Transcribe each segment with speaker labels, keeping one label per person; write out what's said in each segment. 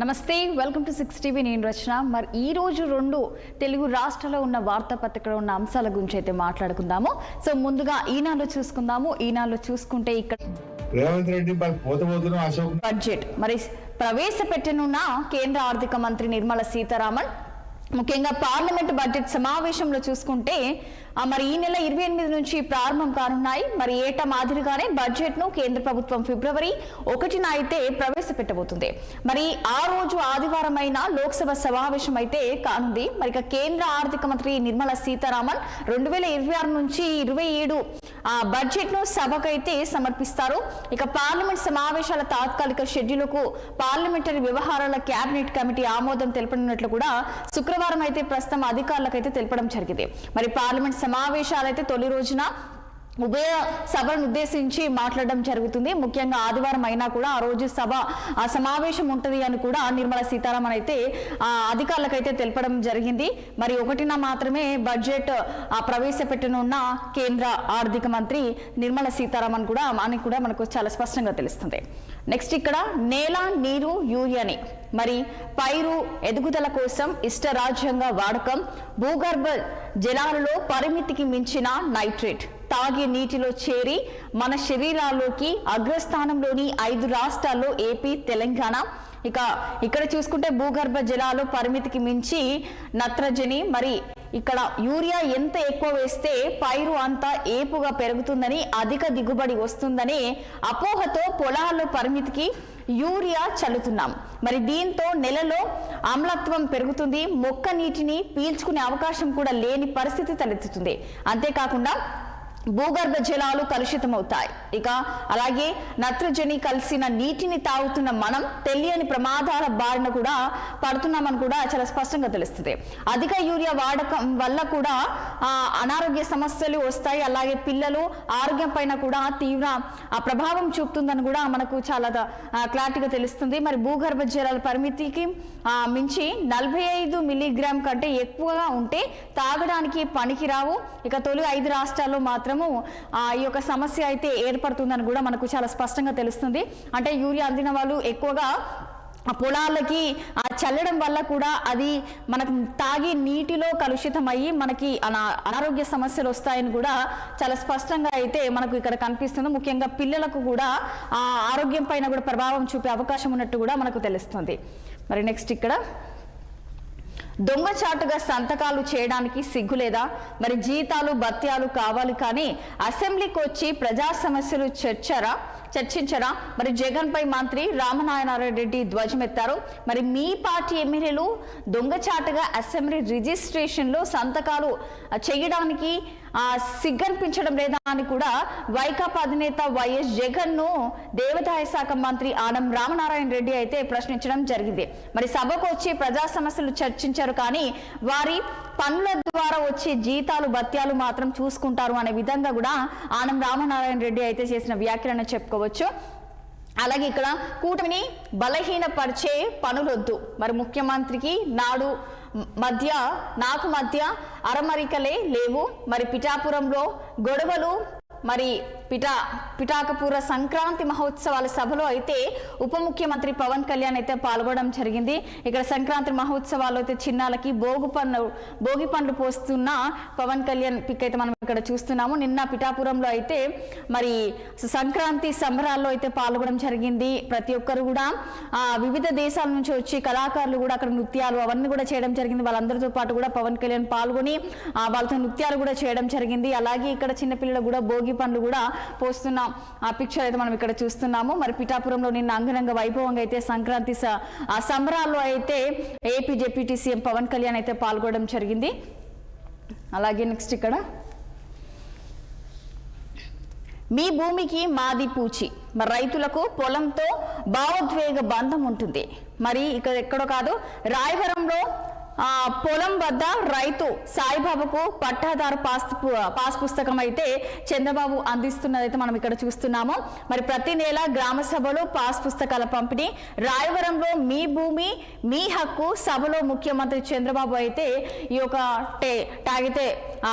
Speaker 1: నమస్తే, welcome to 6 TV. నేను రచన. మరి ఈ రోజు రెండు తెలుగు రాష్ట్రాల్లో ఉన్న వార్తాపత్రికలో ఉన్న అంశాల గురించి అయితే మాట్లాడుకుందాము. సో ముందుగా ఈనాడులో చూసుకుందాము. ఈనాడులో చూసుకుంటే ఇక్కడ
Speaker 2: రేవంత్ రెడ్డి
Speaker 1: బడ్జెట్ మరి ప్రవేశపెట్టనున్న కేంద్ర ఆర్థిక మంత్రి నిర్మలా సీతారామన్ ముఖ్యంగా పార్లమెంట్ బడ్జెట్ సమావేశంలో చూసుకుంటే మరి ఈ నెల 28 నుంచి ప్రారంభం కానున్నాయి. మరి ఏటా మాదిరిగానే బడ్జెట్ ను కేంద్ర ప్రభుత్వం ఫిబ్రవరి 1న అయితే ప్రవేశపెట్టబోతుంది. మరి ఆ రోజు ఆదివారం అయిన లోక్సభ సమావేశం అయితే కానుంది. మరి ఇక కేంద్ర ఆర్థిక మంత్రి నిర్మలా సీతారామన్ 2026 నుంచి 27 బడ్జెట్ ను సభకైతే సమర్పిస్తారు. ఇక పార్లమెంట్ సమావేశాల తాత్కాలిక షెడ్యూల్కు పార్లమెంటరీ వ్యవహారాల కేబినెట్ కమిటీ ఆమోదం తెలపనున్నట్లు కూడా శుక్రవారం అయితే ప్రస్తుతం అధికారులకు అయితే తెలపడం జరిగింది. మరి పార్లమెంట్ సమావేశాలు అయితే తొలి రోజున ఉభయ సభలను ఉద్దేశించి మాట్లాడడం జరుగుతుంది. ముఖ్యంగా ఆదివారం అయినా కూడా ఆ రోజు సమావేశం ఉంటుంది అని కూడా నిర్మలా సీతారామన్ అయితే అధికారులకు అయితే తెలపడం జరిగింది. మరి 1న మాత్రమే బడ్జెట్ ప్రవేశపెట్టనున్న కేంద్ర ఆర్థిక మంత్రి నిర్మలా సీతారామన్ కూడా అని కూడా మనకు చాలా స్పష్టంగా తెలుస్తుంది. నెక్స్ట్ ఇక్కడ నేల, నీరు, యూరియాని మరి పైరు ఎదుగుదల కోసం ఇష్టరాజ్యంగా వాడకం, భూగర్భ జలాలలో పరిమితికి మించిన నైట్రేట్ తాగే నీటిలో చేరి మన శరీరాల్లోకి అగ్రస్థానంలోని 5 రాష్ట్రాల్లో ఏపీ, తెలంగాణ. ఇక ఇక్కడ చూసుకుంటే భూగర్భ జలాలు పరిమితికి మించి నత్రజని మరి ఇక్కడ యూరియా ఎంత ఎక్కువ వేస్తే పైరు అంత ఏపుగా పెరుగుతుందని, అధిక దిగుబడి వస్తుందని అపోహతో పొలాల్లో పరిమితికి యూరియా చల్లుతున్నాం. మరి దీంతో నెలలో ఆమ్లత్వం పెరుగుతుంది, మొక్క నీటిని పీల్చుకునే అవకాశం కూడా లేని పరిస్థితి తలెత్తుతుంది. అంతేకాకుండా భూగర్భ జలాలు కలుషితమవుతాయి. ఇక అలాగే నత్రజని కలిసిన నీటిని తాగుతున్న మనం తెలియని ప్రమాదాల బారిన కూడా పడుతున్నామని కూడా చాలా స్పష్టంగా తెలుస్తుంది. అధిక యూరియా వాడకం వల్ల కూడా అనారోగ్య సమస్యలు వస్తాయి. అలాగే పిల్లలు ఆరోగ్యం పైన కూడా తీవ్ర ప్రభావం చూపుతుందని కూడా మనకు చాలా క్లారిటీగా తెలుస్తుంది. మరి భూగర్భ జలాల పరిమితికి మించి 45 మిల్లీగ్రామ్ కంటే ఎక్కువగా ఉంటే తాగడానికి పనికిరావు. ఇక తొలి 5 రాష్ట్రాల్లో మాత్రం ఈ యొక్క సమస్య అయితే ఏర్పడుతుందని కూడా మనకు చాలా స్పష్టంగా తెలుస్తుంది. అంటే యూరియా అందిన వాళ్ళు ఎక్కువగా పొలాలకి చల్లడం వల్ల కూడా అది మనకు తాగి నీటిలో కలుషితమయ్యి మనకి అనారోగ్య సమస్యలు వస్తాయని కూడా చాలా స్పష్టంగా అయితే మనకు ఇక్కడ కనిపిస్తుంది. ముఖ్యంగా పిల్లలకు కూడా ఆరోగ్యం పైన కూడా ప్రభావం చూపే అవకాశం ఉన్నట్టు కూడా మనకు తెలుస్తుంది. మరి నెక్స్ట్ ఇక్కడ దొంగచాటుగా సంతకాలు చేయడానికి సిగ్గులేదా? మరి జీతాలు భత్యాలు కావాలి కానీ అసెంబ్లీకి వచ్చి ప్రజా సమస్యలు చర్చించరా? మరి జగన్ పై మంత్రి రామనారాయణ రెడ్డి ధ్వజమెత్తారు. మరి మీ పార్టీ ఎమ్మెల్యేలు దొంగచాటుగా అసెంబ్లీ రిజిస్ట్రేషన్ లో సంతకాలు చేయడానికి సిగ్గనిపించడం లేదా అని కూడా వైకాపా అధినేత వైఎస్ జగన్ ను దేవాదాయ శాఖ మంత్రి ఆనం రామనారాయణ రెడ్డి అయితే ప్రశ్నించడం జరిగింది. మరి సభకు వచ్చి ప్రజా సమస్యలు చర్చించారు కానీ వారి పనుల ద్వారా వచ్చే జీతాలు భత్యాలు మాత్రం చూసుకుంటారు అనే విధంగా కూడా ఆనం రామనారాయణ రెడ్డి అయితే చేసిన వ్యాఖ్యలను చెప్పుకోవచ్చు. అలాగే ఇక్కడ కూటమిని బలహీనపరిచే పనులొద్దు. మరి ముఖ్యమంత్రికి నాకు మధ్య అరమరికలే లేవు. మరి పిఠాపురంలో గొడవలు మరి పిఠాకపుర సంక్రాంతి మహోత్సవాల సభలో అయితే ఉప ముఖ్యమంత్రి పవన్ కళ్యాణ్ అయితే పాల్గొనడం జరిగింది. ఇక్కడ సంక్రాంతి మహోత్సవాలు అయితే చిన్నాలకి భోగి పండ్లు పోస్తున్న పవన్ కళ్యాణ్ పిక్ అయితే మనం ఇక్కడ చూస్తున్నాము. నిన్న పిఠాపురంలో అయితే మరి సంక్రాంతి సంబరాల్లో అయితే పాల్గొనడం జరిగింది. ప్రతి ఒక్కరు కూడా వివిధ దేశాల నుంచి వచ్చి కళాకారులు కూడా అక్కడ నృత్యాలు అవన్నీ కూడా చేయడం జరిగింది. వాళ్ళందరితో పాటు కూడా పవన్ కళ్యాణ్ పాల్గొని వాళ్ళతో నృత్యాలు కూడా చేయడం జరిగింది. అలాగే ఇక్కడ చిన్నపిల్లలు కూడా భోగి పండ్లు కూడా పోస్తున్న ఆ పిక్చర్ అయితే మనం ఇక్కడ చూస్తున్నాము. మరి పిఠాపురంలో నిన్న అంగరంగ వైభవంగా అయితే సంక్రాంతి సంబరాల్లో అయితే AP deputy CM Pawan Kalyan అయితే పాల్గొనడం జరిగింది. అలాగే నెక్స్ట్ ఇక్కడ మీ భూమికి మాది పూచి. మరి రైతులకు పొలంతో భావోద్వేగ బంధం ఉంటుంది. మరి ఇక్కడ ఎక్కడో కాదు, రాయవరంలో పొలం వద్ద రైతు సాయిబాబాకు పట్టాదారు పాస్ పుస్తకం అయితే చంద్రబాబు అందిస్తున్నదైతే మనం ఇక్కడ చూస్తున్నాము. మరి ప్రతి నెల గ్రామ సభలో పాస్ పుస్తకాల పంపిణీ, రాయవరంలో మీ భూమి మీ హక్కు సభలో ముఖ్యమంత్రి చంద్రబాబు అయితే ఈ యొక్క ట్యాగ్ అయితే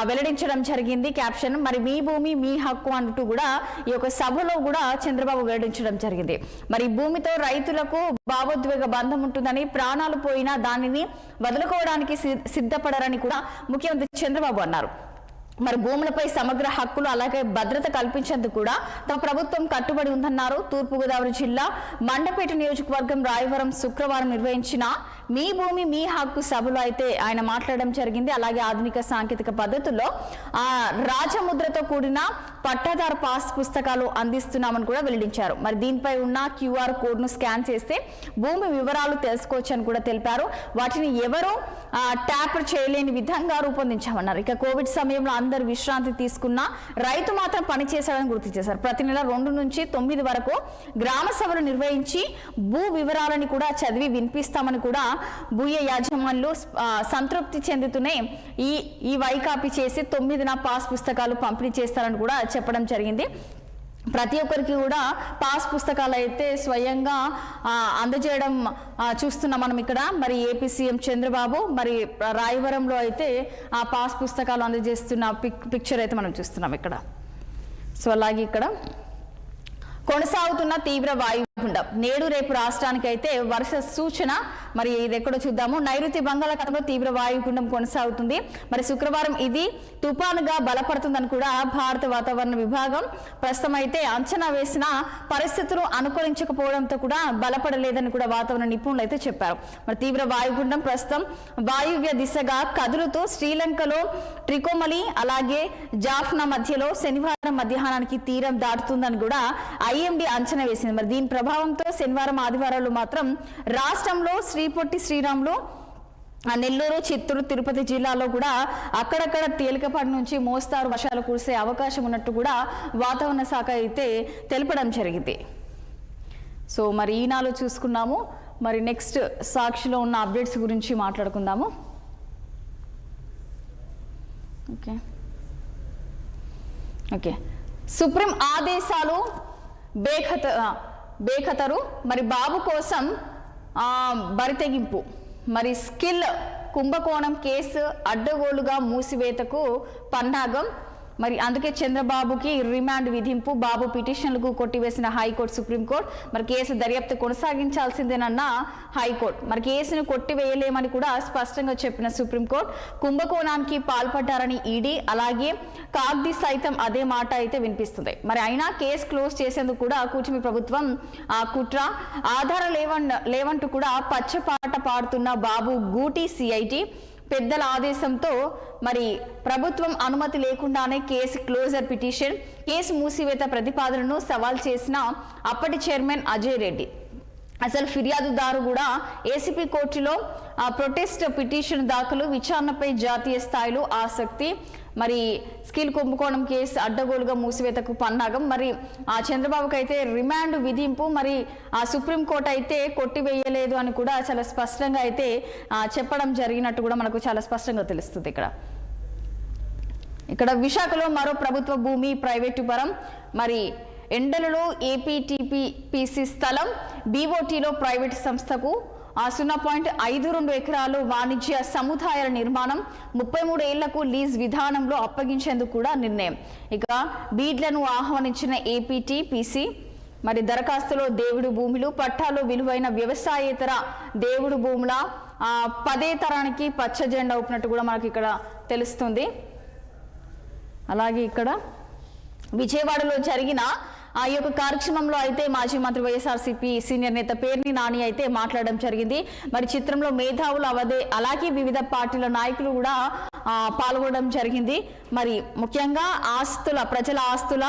Speaker 1: వెల్లడించడం జరిగింది క్యాప్షన్. మరి మీ భూమి మీ హక్కు అంటూ కూడా ఈ యొక్క సభలో కూడా చంద్రబాబు వెల్లడించడం జరిగింది. మరి భూమితో రైతులకు భావోద్వేగ బంధం ఉంటుందని, ప్రాణాలు పోయినా దానిని వదులుకోవడానికి సిద్ధపడరని కూడా ముఖ్యమంత్రి చంద్రబాబు అన్నారు. మరి భూములపై సమగ్ర హక్కులు అలాగే భద్రత కల్పించేందుకు కూడా తమ ప్రభుత్వం కట్టుబడి ఉందన్నారు. తూర్పుగోదావరి జిల్లా మండపేట నియోజకవర్గం రాయవరం శుక్రవారం నిర్వహించిన మీ భూమి మీ హక్కు సభలో అయితే ఆయన మాట్లాడడం జరిగింది. అలాగే ఆధునిక సాంకేతిక పద్ధతుల్లో రాజముద్రతో కూడిన పట్టాదారు పాస్ పుస్తకాలు అందిస్తున్నామని కూడా వెల్లడించారు. మరి దీనిపై ఉన్న QR కోడ్ను స్కాన్ చేస్తే భూమి వివరాలు తెలుసుకోవచ్చు అని కూడా తెలిపారు. వాటిని ఎవరు ట్యాపర్ చేయలేని విధంగా రూపొందించామన్నారు. ఇక కోవిడ్ సమయంలో అందరు విశ్రాంతి తీసుకున్న రైతు మాత్రం పనిచేశాడని గుర్తు చేశారు. ప్రతి నెల 2 నుంచి 9 వరకు గ్రామ సభలు నిర్వహించి భూ వివరాలని కూడా చదివి వినిపిస్తామని కూడా భూయ యాజమాన్యులు సంతృప్తి చెందుతూనే ఈ వైకాపీ చేసి 9న పాస్ పుస్తకాలు పంపిణీ చేస్తారని కూడా చెప్పడం జరిగింది. ప్రతి ఒక్కరికి కూడా పాస్ పుస్తకాలు అయితే స్వయంగా అందజేయడం చూస్తున్నాం మనం ఇక్కడ. మరి ఏపీ సీఎం చంద్రబాబు మరి రాయవరంలో అయితే ఆ పాస్ పుస్తకాలు అందజేస్తున్న పిక్చర్ అయితే మనం చూస్తున్నాం ఇక్కడ. సో అలాగే ఇక్కడ కొనసాగుతున్న తీవ్ర వాయుగుండం నేడు రేపు రాష్ట్రానికి అయితే వర్ష సూచన. మరి ఇది ఎక్కడో చూద్దాము. నైరుతి బంగాళాఖాతంలో తీవ్ర వాయుగుండం కొనసాగుతుంది. మరి శుక్రవారం ఇది తుఫానుగా బలపడుతుందని కూడా భారత వాతావరణ విభాగం ప్రస్తుతం అయితే అంచనా వేసిన పరిస్థితులు అనుకూలించకపోవడంతో కూడా బలపడలేదని కూడా వాతావరణ నిపుణులు అయితే చెప్పారు. మరి తీవ్ర వాయుగుండం ప్రస్తుతం వాయువ్య దిశగా కదులుతూ శ్రీలంకలో ట్రికోమలి అలాగే జాఫ్నా మధ్యలో శనివారం మధ్యాహ్నానికి తీరం దాటుతుందని కూడా IMD అంచనా వేసింది. మరి దీని ప్రభావంతో శనివారం ఆదివారాలు మాత్రం రాష్ట్రంలో శ్రీ పొట్టి శ్రీరాములు నెల్లూరు చిత్తూరు తిరుపతి జిల్లాలో కూడా అక్కడక్కడ తేలికపాటి నుంచి మోస్తారు వర్షాలు కురిసే అవకాశం ఉన్నట్టు కూడా వాతావరణ శాఖ అయితే తెలపడం జరిగింది. సో మరి ఈనాలో చూసుకున్నాము. మరి నెక్స్ట్ సాక్షిలో ఉన్న అప్డేట్స్ గురించి మాట్లాడుకుందాము. ఓకే సుప్రీం ఆదేశాలు బేఖతరు. మరి బాబు కోసం బరితెగింపు. మరి స్కిల్ కుంభకోణం కేసు అడ్డగోలుగా మూసివేతకు పన్నాగం. మరి అందుకే చంద్రబాబుకి రిమాండ్ విధింపు. బాబు పిటిషన్లకు కొట్టివేసిన హైకోర్టు సుప్రీంకోర్టు. మరి కేసు దర్యాప్తు కొనసాగించాల్సిందేనన్న హైకోర్టు. మరి కేసును కొట్టివేయలేమని కూడా స్పష్టంగా చెప్పిన సుప్రీంకోర్టు. కుంభకోణానికి పాల్పడ్డారని ఈడీ అలాగే కాగ్ది సైతం అదే మాట అయితే వినిపిస్తుంది. మరి అయినా కేసు క్లోజ్ చేసేందుకు కూడా కూటమి ప్రభుత్వం కుట్ర ఆధారాలు లేవంటూ కూడా పచ్చపాట పాడుతున్న బాబు గూటి సిఐటి పెద్దల ఆదేశంతో మరి ప్రభుత్వం అనుమతి లేకుండానే కేసు క్లోజర్ పిటిషన్ కేసు మూసివేత ప్రతిపాదనను సవాల్ చేసిన అప్పటి చైర్మన్ అజయ్ రెడ్డి. అసలు ఫిర్యాదుదారు కూడా ఏసీపీ కోర్టులో ప్రొటెస్ట్ పిటిషన్ దాఖలు. విచారణపై జాతీయ స్థాయిలో ఆసక్తి. మరి స్కిల్ కుంభకోణం కేసు అడ్డగోలుగా మూసివేతకు పన్నాగం. మరి చంద్రబాబుకి అయితే రిమాండ్ విధింపు. మరి సుప్రీంకోర్టు అయితే కొట్టివేయలేదు అని కూడా చాలా స్పష్టంగా అయితే చెప్పడం జరిగినట్టు కూడా మనకు చాలా స్పష్టంగా తెలుస్తుంది. ఇక్కడ విశాఖలో మరో ప్రభుత్వ భూమి ప్రైవేటు పరం. మరి ఎండలలో ఏపీటీపీసీ స్థలం బీఓటీలో ప్రైవేటు సంస్థకు 0.52 ఎకరాలు వాణిజ్య సముదాయాల నిర్మాణం 33 ఏళ్లకు లీజ్ విధానంలో అప్పగించేందుకు కూడా నిర్ణయం. ఇక బీడ్లను ఆహ్వానించిన ఏపీటీపీసీ. మరి దరఖాస్తులో దేవుడు భూములు పట్టాలో విలువైన వ్యవసాయేతర దేవుడు భూముల 10వ తరానికి పచ్చ జెండా ఊపినట్టు కూడా మనకి ఇక్కడ తెలుస్తుంది. అలాగే ఇక్కడ విజయవాడలో జరిగిన ఈ యొక్క కార్యక్రమంలో అయితే మాజీ మంత్రి వైఎస్ఆర్సీపీ సీనియర్ నేత పేర్ని నాని అయితే మాట్లాడడం జరిగింది. మరి చిత్రంలో మేధావులు అలాగే వివిధ పార్టీల నాయకులు కూడా పాల్గొనడం జరిగింది. మరి ముఖ్యంగా ప్రజల ఆస్తుల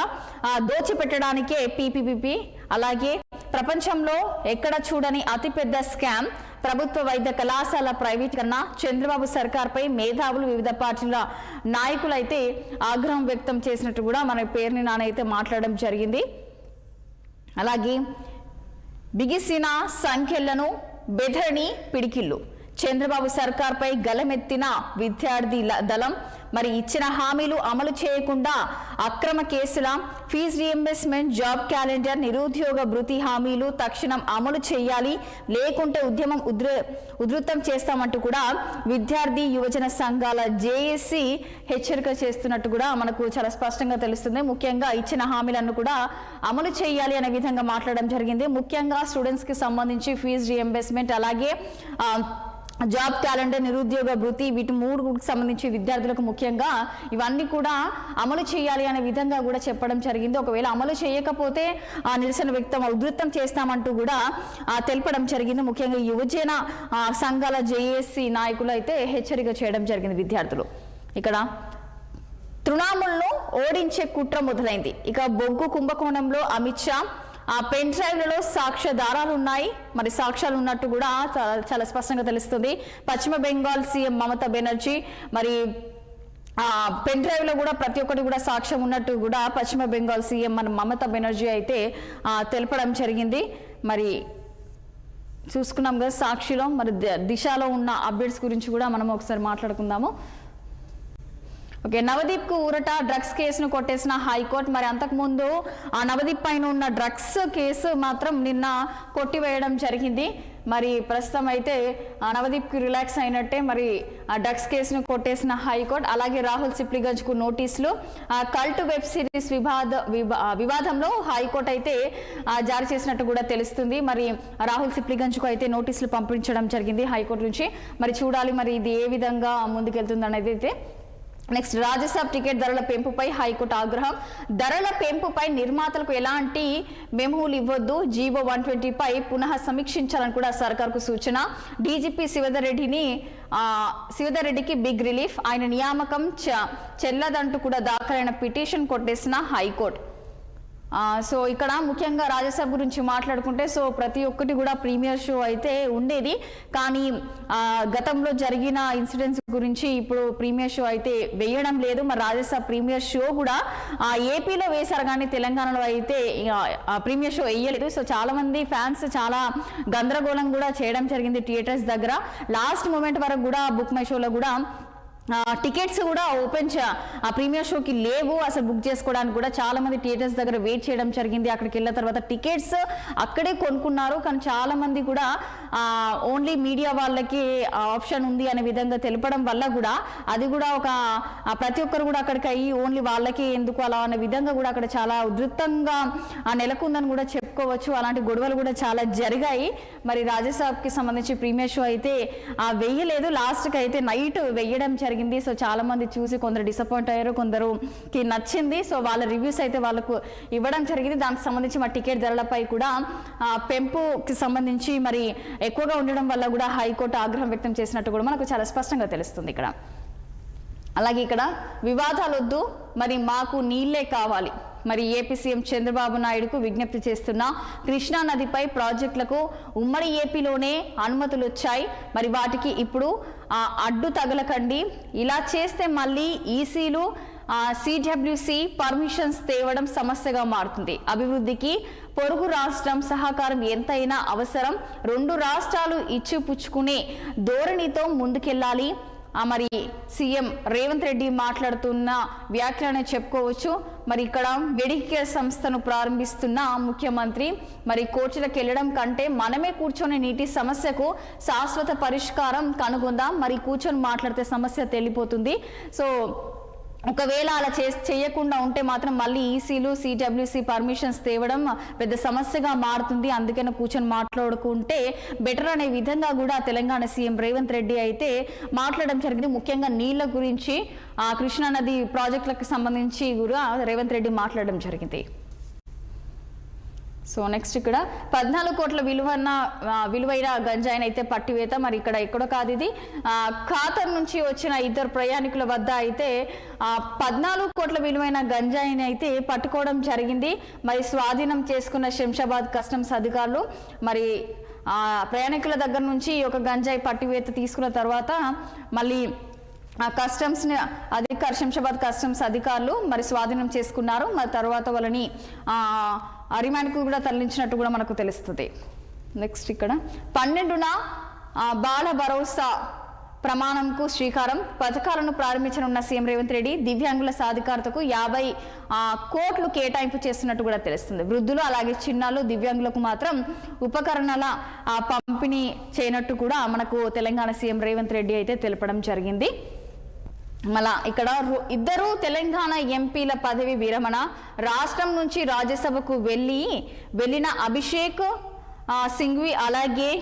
Speaker 1: దోచిపెట్టడానికే PPP అలాగే ప్రపంచంలో ఎక్కడ చూడని అతిపెద్ద స్కామ్ ప్రభుత్వ వైద్య కళాశాల ప్రైవేటీకరణ. చంద్రబాబు సర్కార్పై మేధావులు వివిధ పార్టీల నాయకులు అయితే ఆగ్రహం వ్యక్తం చేసినట్టు కూడా మన పేర్ని నాని అయితే మాట్లాడడం జరిగింది. అలాగే బిగిసిన సంఖ్యలను బెదరని పిడికిళ్ళు. చంద్రబాబు సర్కార్పై గలమెత్తిన విద్యార్థి దళం. మరి ఇచ్చిన హామీలు అమలు చేయకుండా అక్రమ కేసుల, ఫీజు రీయింబర్స్మెంట్, జాబ్ క్యాలెండర్, నిరుద్యోగ భృతి హామీలు తక్షణం అమలు చేయాలి, లేకుంటే ఉద్యమం ఉధృతం చేస్తామంటూ కూడా విద్యార్థి యువజన సంఘాల జేఏసీ హెచ్చరిక చేస్తున్నట్టు కూడా మనకు చాలా స్పష్టంగా తెలుస్తుంది. ముఖ్యంగా ఇచ్చిన హామీలను కూడా అమలు చేయాలి అనే విధంగా మాట్లాడడం జరిగింది. ముఖ్యంగా స్టూడెంట్స్ కి సంబంధించి ఫీజు రీయింబర్స్మెంట్, అలాగే జాబ్ క్యాలెండర్, నిరుద్యోగ భృతి, వీటి మూడుకు సంబంధించి విద్యార్థులకు ముఖ్యంగా ఇవన్నీ కూడా అమలు చేయాలి అనే విధంగా కూడా చెప్పడం జరిగింది. ఒకవేళ అమలు చేయకపోతే నిరసన ఉధృతం చేస్తామంటూ కూడా తెలపడం జరిగింది. ముఖ్యంగా యువజన సంఘాల జేఏసీ నాయకులు అయితే హెచ్చరిక చేయడం జరిగింది విద్యార్థులు. ఇక్కడ తృణమూల్ను ఓడించే కుట్ర మొదలైంది. ఇక బొగ్గు కుంభకోణంలో అమిత్ షా పెన్ డ్రైవ్లలో సాక్ష్యాధారాలు ఉన్నాయి, మరి సాక్ష్యాలు ఉన్నట్టు కూడా చాలా స్పష్టంగా తెలుస్తుంది. పశ్చిమ బెంగాల్ సీఎం మమతా బెనర్జీ మరి పెన్ డ్రైవ్ లో కూడా ప్రతి ఒక్కటి కూడా సాక్ష్యం ఉన్నట్టు కూడా పశ్చిమ బెంగాల్ సీఎం మన మమతా బెనర్జీ అయితే తెలపడం జరిగింది. మరి చూసుకున్నాం కదా సాక్షిలో, మరి దిశలో ఉన్న అప్డేట్స్ గురించి కూడా మనం ఒకసారి మాట్లాడుకుందాము. ఓకే, నవదీప్ కు ఊరట, డ్రగ్స్ కేసును కొట్టేసిన హైకోర్టు. మరి అంతకుముందు ఆ నవదీప్ పైన ఉన్న డ్రగ్స్ కేసు మాత్రం నిన్న కొట్టివేయడం జరిగింది. మరి ప్రస్తుతం అయితే నవదీప్ కి రిలాక్స్ అయినట్టే. మరి ఆ డ్రగ్స్ కేసును కొట్టేసిన హైకోర్టు. అలాగే రాహుల్ సిప్లిగంజ్ కు నోటీసులు. కల్ట్ వెబ్ సిరీస్ వివాదంలో హైకోర్టు అయితే జారీ చేసినట్టు కూడా తెలుస్తుంది. మరి రాహుల్ సిప్లిగంజ్ కు అయితే నోటీసులు పంపించడం జరిగింది హైకోర్టు నుంచి. మరి చూడాలి మరి ఇది ఏ విధంగా ముందుకెళ్తుంది అనేది అయితే. నెక్స్ట్, రాజ్యసభ టికెట్ ధరల పెంపుపై హైకోర్టు ఆగ్రహం. ధరల పెంపుపై నిర్మాతలకు ఎలాంటి మెమోలు ఇవ్వద్దు, జీవో 120 పై పునః సమీక్షించాలని కూడా సర్కార్కు సూచన. డీజీపీ శివధర్ రెడ్డికి బిగ్ రిలీఫ్, ఆయన నియామకం చెల్లదంటూ కూడా దాఖలైన పిటిషన్ కొట్టేసిన హైకోర్టు. సో ఇక్కడ ముఖ్యంగా రాజ్యసభ గురించి మాట్లాడుకుంటే, సో ప్రతి ఒక్కటి కూడా ప్రీమియర్ షో అయితే ఉండేది, కానీ గతంలో జరిగిన ఇన్సిడెంట్స్ గురించి ఇప్పుడు ప్రీమియర్ షో అయితే వేయడం లేదు. మరి రాజ్యసభ ప్రీమియర్ షో కూడా ఏపీలో వేశారు, కానీ తెలంగాణలో అయితే ప్రీమియర్ షో వేయలేదు. సో చాలా మంది ఫ్యాన్స్ చాలా గందరగోళం కూడా చేయడం జరిగింది థియేటర్స్ దగ్గర. లాస్ట్ మూమెంట్ వరకు కూడా బుక్ మై షోలో కూడా టికెట్స్ కూడా ఓపెన్ ఆ ప్రీమియర్ షోకి లేవు, అసలు బుక్ చేసుకోవడానికి కూడా చాలా మంది థియేటర్స్ దగ్గర వెయిట్ చేయడం జరిగింది. అక్కడికి వెళ్ళిన తర్వాత టికెట్స్ అక్కడే కొనుక్కున్నారు, కానీ చాలా మంది కూడా ఓన్లీ మీడియా వాళ్ళకి ఆప్షన్ ఉంది అనే విధంగా తెలపడం వల్ల కూడా అది కూడా ఒక ప్రతి ఒక్కరు కూడా అక్కడికి అయ్యి ఓన్లీ వాళ్ళకి ఎందుకు అలా అనే విధంగా కూడా అక్కడ చాలా ఉధృతంగా నెలకొందని కూడా చెప్పుకోవచ్చు. అలాంటి గొడవలు కూడా చాలా జరిగాయి. మరి రాజ్యసభకి సంబంధించి ప్రీమియర్ షో అయితే వెయ్యలేదు, లాస్ట్కి అయితే నైట్ వెయ్యడం జరిగింది. సో చాలా మంది చూసి కొందరు డిసప్పాయింట్ అయ్యారు, కొందరుకి నచ్చింది. సో వాళ్ళ రివ్యూస్ అయితే వాళ్ళకు ఇవ్వడం జరిగింది. దానికి సంబంధించి మా టికెట్ ధరలపై కూడా పెంపుకి సంబంధించి మరి ఎక్కువగా ఉండడం వల్ల కూడా హైకోర్టు ఆగ్రహం వ్యక్తం చేసినట్టు కూడా మనకు చాలా స్పష్టంగా తెలుస్తుంది ఇక్కడ. అలాగే ఇక్కడ వివాదాలు వద్దు, మరి మాకు నీళ్లే కావాలి. మరి ఏపీ సీఎం చంద్రబాబు నాయుడుకు విజ్ఞప్తి చేస్తున్న కృష్ణా నదిపై ప్రాజెక్టులకు ఉమ్మడి ఏపీలోనే అనుమతులు వచ్చాయి. మరి వాటికి ఇప్పుడు అడ్డు తగలకండి. ఇలా చేస్తే మళ్ళీ ఈసీలు సిడబ్ల్యూసి పర్మిషన్స్ తేవడం సమస్యగా మారుతుంది. అభివృద్ధికి పొరుగు రాష్ట్రం సహకారం ఎంతైనా అవసరం. రెండు రాష్ట్రాలు ఇచ్చిపుచ్చుకునే ధోరణితో ముందుకెళ్లాలి. మరి సీఎం రేవంత్ రెడ్డి మాట్లాడుతున్న వ్యాఖ్యలను చెప్పుకోవచ్చు. మరి ఇక్కడ మెడికేర్ సంస్థను ప్రారంభిస్తున్న ముఖ్యమంత్రి మరి కోర్టులకు వెళ్ళడం కంటే మనమే కూర్చొని నీటి సమస్యకు శాశ్వత పరిష్కారం కనుగొందాం. మరి కూర్చొని మాట్లాడితే సమస్య తెలిపోతుంది. సో ఒకవేళ అలా చేయకుండా ఉంటే మాత్రం మళ్ళీ ఈసీలు సిడబ్ల్యూసి పర్మిషన్స్ తేవడం పెద్ద సమస్యగా మారుతుంది. అందుకని కూర్చొని మాట్లాడుకుంటే బెటర్ అనే విధంగా కూడా తెలంగాణ సీఎం రేవంత్ రెడ్డి అయితే మాట్లాడడం జరిగింది. ముఖ్యంగా నీళ్ల గురించి కృష్ణా నది ప్రాజెక్టులకు సంబంధించి కూడా రేవంత్ రెడ్డి మాట్లాడడం జరిగింది. సో నెక్స్ట్ ఇక్కడ 14 కోట్ల విలువైన గంజాయిని అయితే పట్టివేత. మరి ఇక్కడ ఎక్కడో కాదు, ఇది ఖాతర్ నుంచి వచ్చిన ఇద్దరు ప్రయాణికుల వద్ద అయితే 14 కోట్ల విలువైన గంజాయిని అయితే పట్టుకోవడం జరిగింది. మరి స్వాధీనం చేసుకున్న శంషాబాద్ కస్టమ్స్ అధికారులు మరి ప్రయాణికుల దగ్గర నుంచి ఒక గంజాయి పట్టివేత తీసుకున్న తర్వాత మళ్ళీ శంషాబాద్ కస్టమ్స్ అధికారులు మరి స్వాధీనం చేసుకున్నారు. మరి తర్వాత వాళ్ళని రిమాండ్కు కూడా తరలించినట్టు కూడా మనకు తెలుస్తుంది. నెక్స్ట్ ఇక్కడ 12న బాల భరోసా ప్రమాణంకు శ్రీకారం, పథకాలను ప్రారంభించనున్న సీఎం రేవంత్ రెడ్డి. దివ్యాంగుల సాధికారతకు 50 కోట్లు కేటాయింపు చేస్తున్నట్టు కూడా తెలుస్తుంది. వృద్ధులు అలాగే చిన్నారులు దివ్యాంగులకు మాత్రం ఉపకరణాల పంపిణీ చేయనట్టు కూడా మనకు తెలంగాణ సీఎం రేవంత్ రెడ్డి అయితే తెలపడం జరిగింది. మళ్ళా ఇక్కడ ఇద్దరు తెలంగాణ ఎంపీల పదవి విరమణ, రాష్ట్రం నుంచి రాజ్యసభకు వెళ్ళిన అభిషేక్ సింఘ్వి అలాగే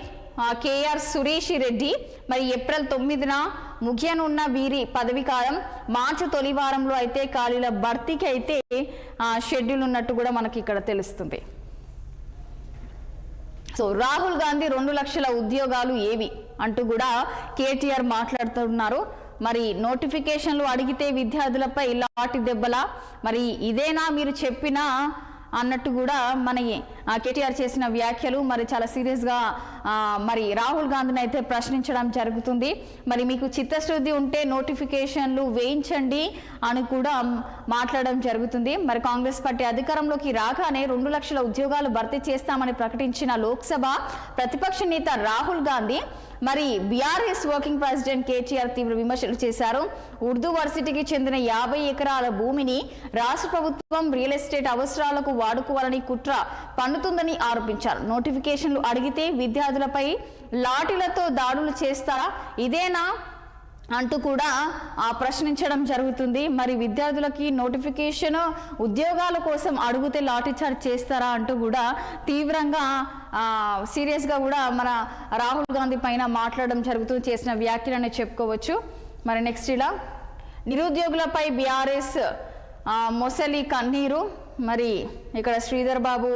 Speaker 1: కేఆర్ సురేష్ రెడ్డి మరి ఏప్రిల్ 9న ముగియనున్న వీరి పదవి కాలం. మార్చి తొలి వారంలో అయితే ఖాళీల భర్తీకి అయితే షెడ్యూల్ ఉన్నట్టు కూడా మనకి ఇక్కడ తెలుస్తుంది. సో రాహుల్ గాంధీ 2 లక్షల ఉద్యోగాలు ఏవి అంటూ కూడా కేటీఆర్ మాట్లాడుతున్నారు. మరి నోటిఫికేషన్లు అడిగితే విద్యార్థులపై లాఠీ దెబ్బలా, మరి ఇదేనా మీరు చెప్పిన అన్నట్టు కూడా మన కేటీఆర్ చేసిన వ్యాఖ్యలు మరి చాలా సీరియస్గా మరి రాహుల్ గాంధీని అయితే ప్రశ్నించడం జరుగుతుంది. మరి మీకు చిత్తశుద్ధి ఉంటే నోటిఫికేషన్లు వేయించండి అని కూడా మాట్లాడడం జరుగుతుంది. మరి కాంగ్రెస్ పార్టీ అధికారంలోకి రాగానే 2 లక్షల ఉద్యోగాలు భర్తీ చేస్తామని ప్రకటించిన లోక్సభ ప్రతిపక్ష నేత రాహుల్ గాంధీ మరి బీఆర్ఎస్ వర్కింగ్ ప్రెసిడెంట్ కేటీఆర్ తీవ్ర విమర్శలు చేశారు. ఉర్దూ వర్సిటీకి చెందిన 50 ఎకరాల భూమిని రాష్ట్ర ప్రభుత్వం రియల్ ఎస్టేట్ అవసరాలకు వాడుకోవాలని కుట్ర పన్నుతుందని ఆరోపించారు. నోటిఫికేషన్లు అడిగితే విద్యార్థులపై లాఠీలతో దాడులు చేస్తారా, ఇదేనా అంటూ కూడా ప్రశ్నించడం జరుగుతుంది. మరి విద్యార్థులకి నోటిఫికేషన్ ఉద్యోగాల కోసం అడిగితే లాఠీచార్జ్ చేస్తారా అంటూ కూడా తీవ్రంగా సీరియస్గా కూడా మన రాహుల్ గాంధీ పైన మాట్లాడడం జరుగుతుంది, చేసిన వ్యాఖ్యలనే చెప్పుకోవచ్చు. మరి నెక్స్ట్ ఇలా నిరుద్యోగులపై బీఆర్ఎస్ మొసలి కన్నీరు. మరి ఇక్కడ శ్రీధర్ బాబు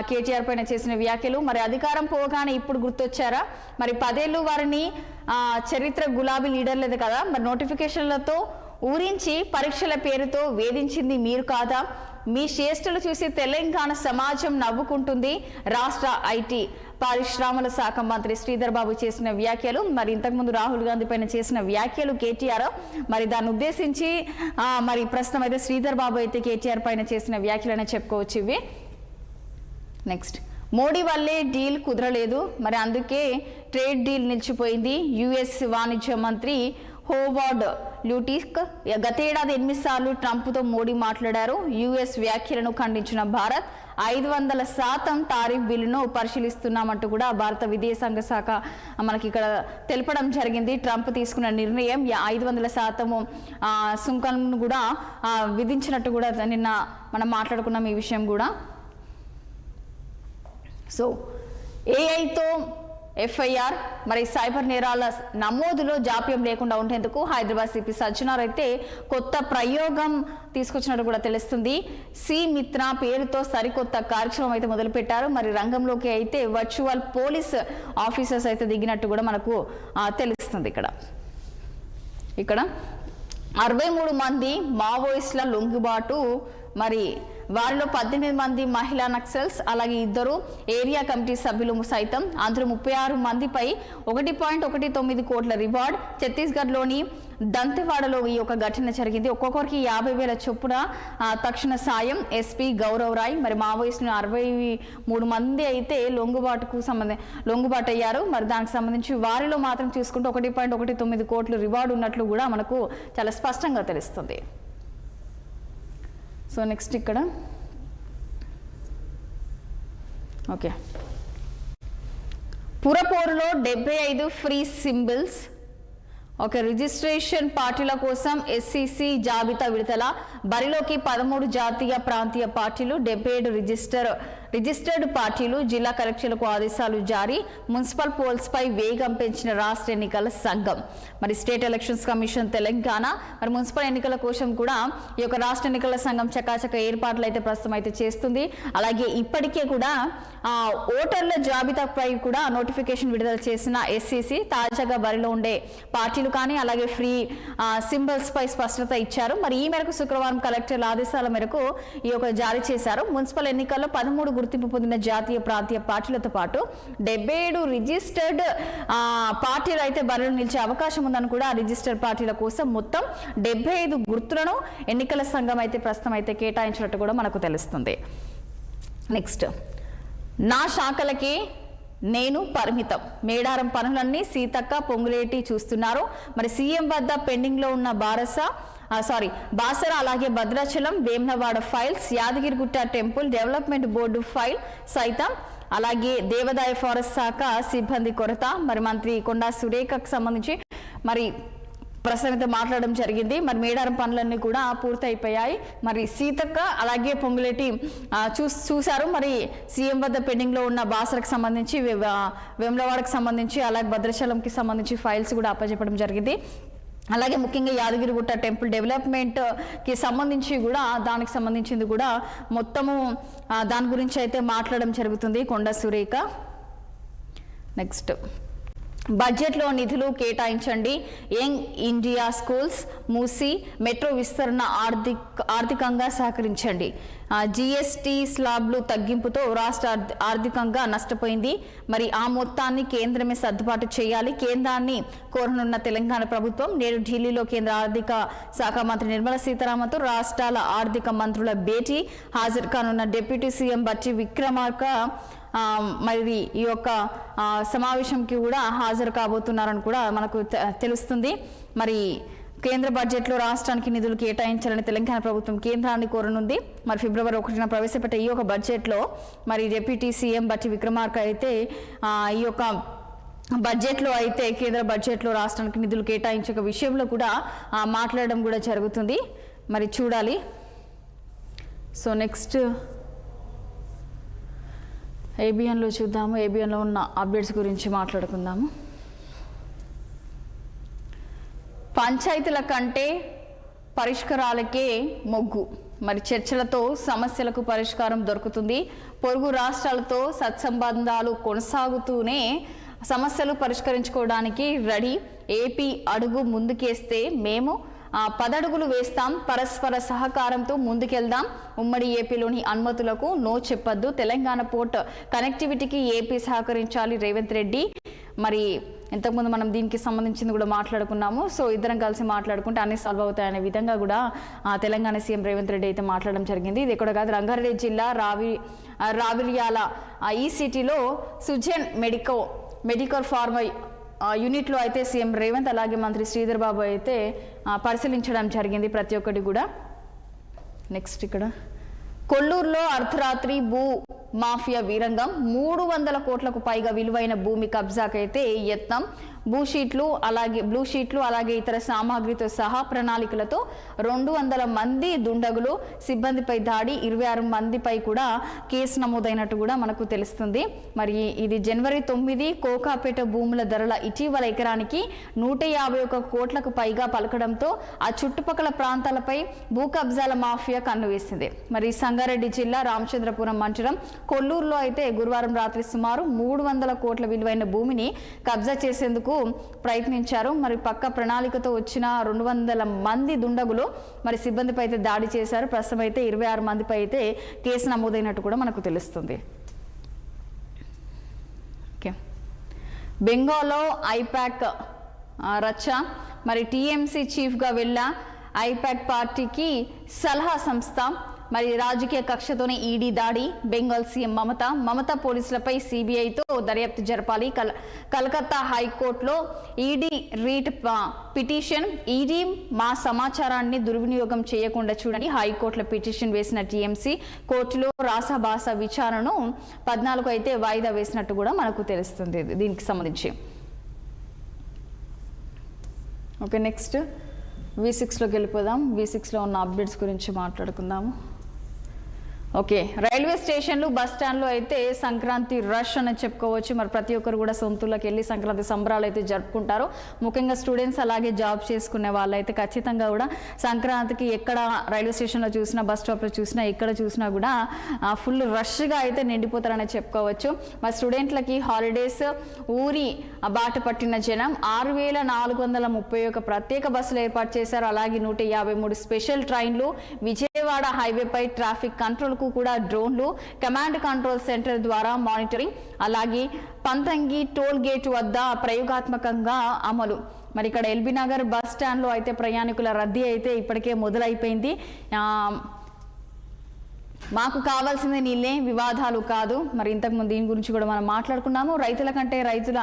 Speaker 1: కేటీఆర్ పైన చేసిన వ్యాఖ్యలు. మరి అధికారం పోగానే ఇప్పుడు గుర్తొచ్చారా, మరి 10 ఏళ్ళు వారిని చరిత్ర గులాబీ లీడర్ లేదు కదా, మరి నోటిఫికేషన్లతో ఊరించి పరీక్షల పేరుతో వేధించింది మీరు కాదా, మీ చేష్టలు చూసి తెలంగాణ సమాజం నవ్వుకుంటుంది. రాష్ట్ర ఐటీ పరిశ్రమల శాఖ మంత్రి శ్రీధర్ బాబు చేసిన వ్యాఖ్యలు. మరి ఇంతకుముందు రాహుల్ గాంధీ పైన చేసిన వ్యాఖ్యలు కేటీఆర్, మరి దాన్ని ఉద్దేశించి మరి ప్రస్తుతం అయితే శ్రీధర్ బాబు అయితే కేటీఆర్ పైన చేసిన వ్యాఖ్యలనే చెప్పుకోవచ్చు ఇవి. నెక్స్ట్, మోడీ వల్లే డీల్ కుదరలేదు, మరి అందుకే ట్రేడ్ డీల్ నిలిచిపోయింది. యుఎస్ వాణిజ్య మంత్రి హోవార్డ్ ల్యూటిక్ గతేడాది 8 సార్లు ట్రంప్తో మోడీ మాట్లాడారు. యుఎస్ వ్యాఖ్యలను ఖండించిన భారత్ 500% టారిఫ్ బిల్లును పరిశీలిస్తున్నామంటూ కూడా భారత విదేశాంగ శాఖ మనకి ఇక్కడ తెలపడం జరిగింది. ట్రంప్ తీసుకున్న నిర్ణయం 500% సుంకాలను కూడా విధించినట్టు కూడా నిన్న మనం మాట్లాడుకున్నాం ఈ విషయం కూడా. సో ఏఐతో ఎఫ్ఐఆర్, మరి సైబర్ నేరాల నమోదులో జాప్యం లేకుండా ఉండేందుకు హైదరాబాద్ సిపి సజ్జనార్ అయితే కొత్త ప్రయోగం తీసుకొచ్చినట్టు కూడా తెలుస్తుంది. సి మిత్ర పేరుతో సరికొత్త కార్యక్రమం అయితే మొదలుపెట్టారు. మరి రంగంలోకి అయితే వర్చువల్ పోలీస్ ఆఫీసర్స్ అయితే దిగినట్టు కూడా మనకు తెలుస్తుంది. ఇక్కడ 63 మంది మావోయిస్టుల లొంగుబాటు, మరి వారిలో 18 మంది మహిళా నక్సల్స్, అలాగే 2 ఏరియా కమిటీ సభ్యులు సైతం. అందులో 36 మందిపై 1.19 కోట్ల రివార్డ్. ఛత్తీస్గఢ్లోని దంతెవాడలో ఈ యొక్క ఘటన జరిగింది. ఒక్కొక్కరికి 50,000 చొప్పున తక్షణ సాయం. ఎస్పీ గౌరవ్ రాయ్. మరి మావోయిస్టులు 63 మంది అయితే లొంగుబాటు అయ్యారు. మరి దానికి సంబంధించి వారిలో మాత్రం చూసుకుంటే 1.19 కోట్ల రివార్డు ఉన్నట్లు కూడా మనకు చాలా స్పష్టంగా తెలుస్తుంది. సో నెక్స్ట్ ఇక్కడ ఓకే, పురపోరులో 75 ఫ్రీ సింబల్స్. ఓకే, రిజిస్ట్రేషన్ పార్టీల కోసం ఎస్సీసీ జాబితా విడుదల. బరిలోకి 13 జాతీయ ప్రాంతీయ పార్టీలు, 77 రిజిస్టర్డ్ పార్టీలు. జిల్లా కలెక్టర్లకు ఆదేశాలు జారీ. మున్సిపల్ పోల్స్ పై వేగం పెంచిన రాష్ట్ర ఎన్నికల సంఘం. మరి స్టేట్ ఎలక్షన్స్ కమిషన్ తెలంగాణ మరి మున్సిపల్ ఎన్నికల కోసం కూడా ఈ యొక్క రాష్ట్ర ఎన్నికల సంఘం చకాచక ఏర్పాట్లు అయితే ప్రస్తుతం అయితే చేస్తుంది. అలాగే ఇప్పటికే కూడా ఓటర్ల జాబితాపై కూడా నోటిఫికేషన్ విడుదల చేసిన ఎస్సీసీ తాజాగా బరిలో ఉండే పార్టీలు కానీ అలాగే ఫ్రీ సింబల్స్ పై స్పష్టత ఇచ్చారు. మరి ఈ మేరకు శుక్రవారం కలెక్టర్ల ఆదేశాల మేరకు ఈ యొక్క జారీ చేశారు. మున్సిపల్ ఎన్నికల్లో 13 గుర్తింపు పొందిన జాతీయ ప్రాంతీయ పార్టీలతో పాటు 77 రిజిస్టర్డ్ పార్టీలు అయితే బరిలో నిలిచే అవకాశం ఉందని కూడా రిజిస్టర్డ్ పార్టీల కోసం మొత్తం 75 గుర్తులను ఎన్నికల సంఘం అయితే ప్రస్తుతం అయితే కేటాయించినట్టు కూడా మనకు తెలుస్తుంది. నెక్స్ట్, నా శాఖలకి నేను పరిమితం. మేడారం పనులన్నీ సీతక్క పొంగులేటి చూస్తున్నారు. మరి సీఎం వద్ద పెండింగ్ లో ఉన్న బాసర అలాగే Bhadrachalam Vemulawada files, Yadagirigutta temple development board file సైతం, అలాగే దేవాదాయ ఫారెస్ట్ శాఖ సిబ్బంది కొరత, మరి మంత్రి కొండా సురేఖకు సంబంధించి మరి ప్రసన్నతో మాట్లాడడం జరిగింది. మరి మేడారం పనులన్నీ కూడా పూర్తయిపోయాయి. మరి సీతక్క అలాగే పొంగులేటి చూశారు. మరి సీఎం వద్ద పెండింగ్ లో ఉన్న బాసరకు సంబంధించి, వేములవాడకు సంబంధించి, అలాగే భద్రాచలంకి సంబంధించి ఫైల్స్ కూడా అప్పచెప్పడం జరిగింది. అలాగే ముఖ్యంగా యాదగిరిగుట్ట టెంపుల్ డెవలప్మెంట్ కి సంబంధించి కూడా దానికి సంబంధించింది కూడా మొత్తము దాని గురించి అయితే మాట్లాడడం జరుగుతుంది కొండా సురేఖ. నెక్స్ట్, బడ్జెట్లో నిధులు కేటాయించండి. యంగ్ ఇండియా స్కూల్స్ మూసి మెట్రో విస్తరణ ఆర్థికంగా సహకరించండి. జిఎస్టీ స్లాబ్లు తగ్గింపుతో రాష్ట్ర ఆర్థికంగా నష్టపోయింది. మరి ఆ మొత్తాన్ని కేంద్రమే సర్దుబాటు చేయాలి. కేంద్రాన్ని కోరనున్న తెలంగాణ ప్రభుత్వం నేడు ఢిల్లీలో కేంద్ర ఆర్థిక శాఖ మంత్రి నిర్మలా సీతారామన్తో రాష్ట్రాల ఆర్థిక మంత్రుల భేటీ. హాజరు కానున్న డిప్యూటీ సీఎం బట్టి విక్రమార్క మరి ఈ యొక్క సమావేశంకి కూడా హాజరు కాబోతున్నారని కూడా మనకు తెలుస్తుంది. మరి కేంద్ర బడ్జెట్లో రాష్ట్రానికి నిధులు కేటాయించాలని తెలంగాణ ప్రభుత్వం కేంద్రాన్ని కోరనుంది. మరి ఫిబ్రవరి 1న ప్రవేశపెట్ట ఈ యొక్క బడ్జెట్లో మరి డిప్యూటీ సీఎం బట్టి విక్రమార్క అయితే ఈ యొక్క బడ్జెట్లో అయితే కేంద్ర బడ్జెట్లో రాష్ట్రానికి నిధులు కేటాయించే విషయంలో కూడా మాట్లాడడం కూడా జరుగుతుంది. మరి చూడాలి. సో నెక్స్ట్ ఏబిఎన్లో చూద్దాము. ఏబిఎన్లో ఉన్న అప్డేట్స్ గురించి మాట్లాడుకుందాము. పంచాయతీల కంటే పరిష్కారాలకే మొగ్గు. మరి చర్చలతో సమస్యలకు పరిష్కారం దొరుకుతుంది. పొరుగు రాష్ట్రాలతో సత్సంబంధాలు కొనసాగుతూనే సమస్యలు పరిష్కరించుకోవడానికి రెడీ. ఏపీ అడుగు ముందుకేస్తే మేము 10 అడుగులు వేస్తాం. పరస్పర సహకారంతో ముందుకెళ్దాం. ఉమ్మడి ఏపీలోని అనుమతులకు నో చెప్పొద్దు. తెలంగాణ పోర్ట్ కనెక్టివిటీకి ఏపీ సహకరించాలి రేవంత్ రెడ్డి. మరి ఇంతకుముందు మనం దీనికి సంబంధించింది కూడా మాట్లాడుకున్నాము. సో ఇద్దరం కలిసి మాట్లాడుకుంటే అన్ని సాల్వ్ అవుతాయనే విధంగా కూడా తెలంగాణ సీఎం రేవంత్ రెడ్డి అయితే మాట్లాడడం జరిగింది. ఇది కూడా కాదు, రంగారెడ్డి జిల్లా రావిలియాల ఈసిటీలో సుజన్ మెడికల్ ఫార్మా యూనిట్లో అయితే సీఎం రేవంత్ అలాగే మంత్రి శ్రీధర్ బాబు అయితే పరిశీలించడం జరిగింది ప్రతి ఒక్కటి కూడా. నెక్స్ట్, ఇక్కడ కొల్లూరులో అర్ధరాత్రి భూ మాఫియా వీరంగం. 300 కోట్లకు పైగా విలువైన భూమి కబ్జాకైతే యత్నం. బ్లూ షీట్లు అలాగే ఇతర సామాగ్రితో సహా ప్రణాళికలతో 200 మంది దుండగులు, సిబ్బందిపై దాడి, 26 మందిపై కూడా కేసు నమోదైనట్టు కూడా మనకు తెలుస్తుంది. మరి ఇది జనవరి 9 కోకాపేట భూముల ధరల ఇటీవల ఎకరానికి 151 కోట్లకు పైగా పలకడంతో ఆ చుట్టుపక్కల ప్రాంతాలపై భూ కబ్జాల మాఫియా కన్నువేసింది. మరి సంగారెడ్డి జిల్లా రామచంద్రపురం మండలం కొల్లూరులో అయితే గురువారం రాత్రి సుమారు 300 కోట్ల విలువైన భూమిని కబ్జా చేసేందుకు ప్రయత్నించారు. మరి పక్క ప్రణాళికతో వచ్చిన 200 మంది దుండగులు మరి సిబ్బందిపై అయితే దాడి చేశారు. ప్రస్తుతం అయితే 26 మందిపై అయితే కేసు నమోదైనట్టు కూడా మనకు తెలుస్తుంది. బెంగాల్లో ఐపాక్ రచ్చ. మరి టీఎంసీ చీఫ్గా వెళ్ళ ఐపాక్ పార్టీకి సలహా సంస్థ. మరి రాజకీయ కక్షతోనే ఈడీ దాడి. బెంగాల్ సీఎం మమత పోలీసులపై సిబిఐతో దర్యాప్తు జరపాలి. కలకత్తా హైకోర్టులో ఈడీ రీట్ పిటిషన్. ఈడీ మా సమాచారాన్ని దుర్వినియోగం చేయకుండా చూడండి. హైకోర్టులో పిటిషన్ వేసిన టీఎంసీ కోర్టులో రాసాబాస విచారణను 14 అయితే వాయిదా వేసినట్టు కూడా మనకు తెలుస్తుంది దీనికి సంబంధించి. ఓకే, నెక్స్ట్ V6లోకి వెళ్ళిపోదాం. V6లో ఉన్న అప్డేట్స్ గురించి మాట్లాడుకుందాము. ఓకే, రైల్వే స్టేషన్లు బస్ స్టాండ్లో అయితే సంక్రాంతి రష్ అని చెప్పుకోవచ్చు. మరి ప్రతి ఒక్కరు కూడా సొంతూళ్ళకి వెళ్ళి సంక్రాంతి సంబరాలు అయితే జరుపుకుంటారు. ముఖ్యంగా స్టూడెంట్స్ అలాగే జాబ్ చేసుకునే వాళ్ళు అయితే ఖచ్చితంగా కూడా సంక్రాంతికి ఎక్కడ రైల్వే స్టేషన్లో చూసినా, బస్ స్టాప్లో చూసినా, ఎక్కడ చూసినా కూడా ఫుల్ రష్గా అయితే నిండిపోతారని చెప్పుకోవచ్చు. మరి స్టూడెంట్లకి హాలిడేస్ ఊరి బాట పట్టిన జనం 6431 ప్రత్యేక బస్సులు ఏర్పాటు చేశారు. అలాగే 153 స్పెషల్ ట్రైన్లు. విజయవాడ హైవేపై ట్రాఫిక్ కంట్రోల్ కూడా డ్రోన్లు, కమాండ్ కంట్రోల్ సెంటర్ ద్వారా మానిటరింగ్, అలాగే పంతంగి టోల్ గేట్ వద్ద ప్రయోగాత్మకంగా అమలు. మరి ఇక్కడ ఎల్బీ నగర్ బస్ స్టాండ్లో అయితే ప్రయాణికుల రద్దీ అయితే ఇప్పటికే మొదలైపోయింది. మాకు కావాల్సింది నీళ్ళే, వివాదాలు కాదు. మరి ఇంతకుముందు దీని గురించి కూడా మనం మాట్లాడుకున్నాము. రైతుల కంటే రైతుల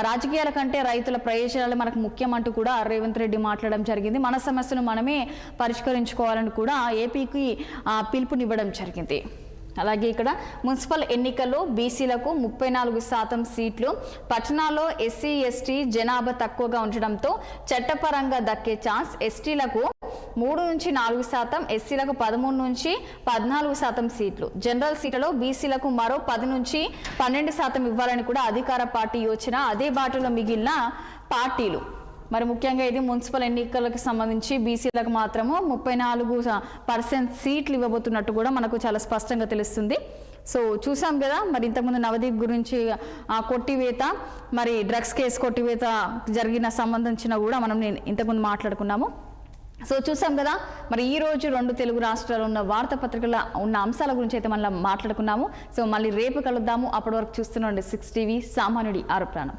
Speaker 1: రాజకీయాల కంటే రైతుల ప్రయోజనాలు మనకు ముఖ్యం అంటూ కూడా రేవంత్ రెడ్డి మాట్లాడడం జరిగింది. మన సమస్యను మనమే పరిష్కరించుకోవాలని కూడా ఏపీకి పిలుపునివ్వడం జరిగింది. అలాగే ఇక్కడ మున్సిపల్ ఎన్నికల్లో బీసీలకు 34% సీట్లు, పట్టణాల్లో ఎస్సీ ఎస్టీ జనాభా తక్కువగా ఉండడంతో చట్టపరంగా దక్కే ఛాన్స్ ఎస్టీలకు 3 నుంచి 4%, ఎస్సీలకు 13 నుంచి 14% సీట్లు, జనరల్ సీట్లలో బీసీలకు మరో 10 నుంచి 12% ఇవ్వాలని కూడా అధికార పార్టీ యోచన. అదే బాటలో మిగిలిన పార్టీలు. మరి ముఖ్యంగా ఇది మున్సిపల్ ఎన్నికలకు సంబంధించి బీసీలకు మాత్రము 34% సీట్లు ఇవ్వబోతున్నట్టు కూడా మనకు చాలా స్పష్టంగా తెలుస్తుంది. సో చూసాం కదా, మరి ఇంతకుముందు నవదీప్ గురించి కొట్టివేత, మరి డ్రగ్స్ కేసు కొట్టివేత జరిగిన సంబంధించిన కూడా మనం ఇంతకుముందు మాట్లాడుకున్నాము. సో చూసాం కదా, మరి ఈ రోజు 2 తెలుగు రాష్ట్రాల్లో ఉన్న వార్తాపత్రికల ఉన్న అంశాల గురించి అయితే మనం మాట్లాడుకున్నాము. సో మళ్ళీ రేపు కలుద్దాము. అప్పటి వరకు చూస్తున్నాండి 6 టీవీ, సామాన్యుడి ఆరోపణ.